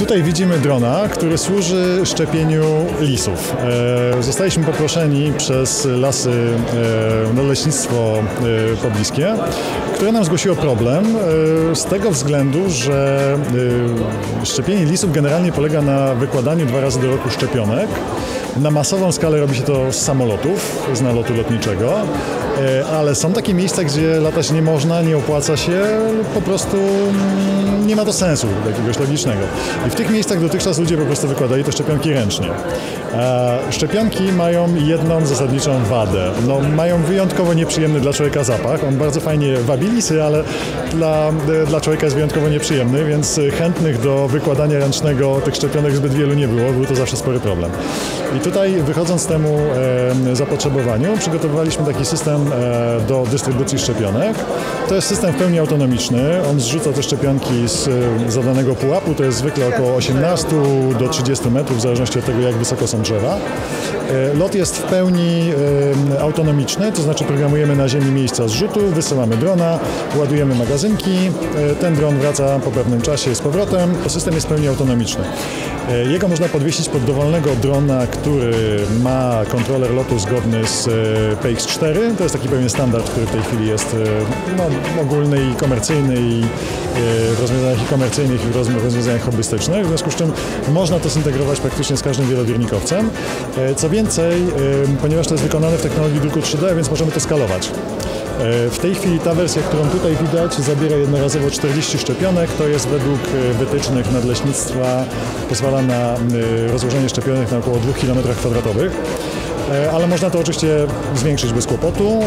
Tutaj widzimy drona, który służy szczepieniu lisów. Zostaliśmy poproszeni przez lasy, leśnictwo pobliskie, które nam zgłosiło problem z tego względu, że szczepienie lisów generalnie polega na wykładaniu 2 razy do roku szczepionek. Na masową skalę robi się to z samolotów, z nalotu lotniczego, ale są takie miejsca, gdzie latać nie można, nie opłaca się, lub po prostu nie ma to sensu jakiegoś logicznego. I w tych miejscach dotychczas ludzie po prostu wykładali te szczepionki ręcznie. Szczepionki mają jedną zasadniczą wadę. Mają wyjątkowo nieprzyjemny dla człowieka zapach. On bardzo fajnie wabi lisy, ale dla człowieka jest wyjątkowo nieprzyjemny, więc chętnych do wykładania ręcznego tych szczepionek zbyt wielu nie było. Był to zawsze spory problem. I tutaj, wychodząc temu zapotrzebowaniu, przygotowywaliśmy taki system do dystrybucji szczepionek. To jest system w pełni autonomiczny. On zrzuca te szczepionki z zadanego pułapu. To jest zwykle około 18 do 30 metrów, w zależności od tego, jak wysoko są drzewa. Lot jest w pełni autonomiczny, to znaczy programujemy na ziemi miejsca zrzutu, wysyłamy drona, ładujemy magazynki, ten dron wraca po pewnym czasie z powrotem. System jest w pełni autonomiczny. Jego można podwiesić pod dowolnego drona, który ma kontroler lotu zgodny z PX4. To jest taki pewien standard, który w tej chwili jest ogólny i komercyjny i w rozwiązaniach komercyjnych i w rozwiązaniach hobbystycznych. W związku z czym można to zintegrować praktycznie z każdym wielowiernikowcem. Co więcej, ponieważ to jest wykonane w technologii druku 3D, więc możemy to skalować. W tej chwili ta wersja, którą tutaj widać, zabiera jednorazowo 40 szczepionek. To jest według wytycznych nadleśnictwa, pozwala na rozłożenie szczepionek na około 2 km². Ale można to oczywiście zwiększyć bez kłopotu.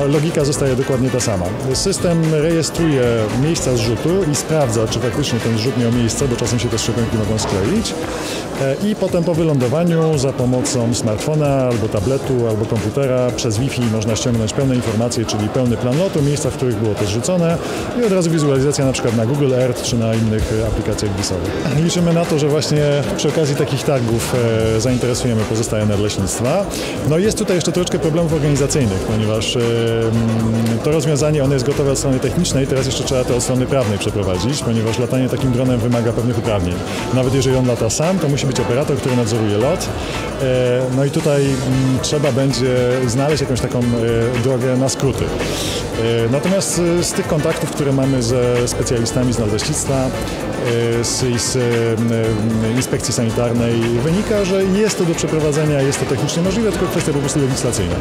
Logika zostaje dokładnie ta sama. System rejestruje miejsca zrzutu i sprawdza, czy faktycznie ten zrzut miał miejsce, bo czasem się te szczepionki mogą skleić. I potem po wylądowaniu za pomocą smartfona, albo tabletu, albo komputera przez Wi-Fi można ściągnąć pełne informacje, czyli pełny plan lotu, miejsca, w których było to zrzucone i od razu wizualizacja na przykład na Google Earth czy na innych aplikacjach wisowych. Liczymy na to, że właśnie przy okazji takich targów zainteresujemy pozostałe nadleśnictwa. Jest tutaj jeszcze troszeczkę problemów organizacyjnych, ponieważ to rozwiązanie ono jest gotowe od strony technicznej, teraz jeszcze trzeba to od strony prawnej przeprowadzić, ponieważ latanie takim dronem wymaga pewnych uprawnień. Nawet jeżeli on lata sam, to musi być operator, który nadzoruje lot. I tutaj trzeba będzie znaleźć jakąś taką drogę na skróty. Natomiast z tych kontaktów, które mamy ze specjalistami z nadleśnictwa, z inspekcji sanitarnej, wynika, że jest to do przeprowadzenia, jest to technicznie możliwe, tylko kwestia po prostu legislacyjna.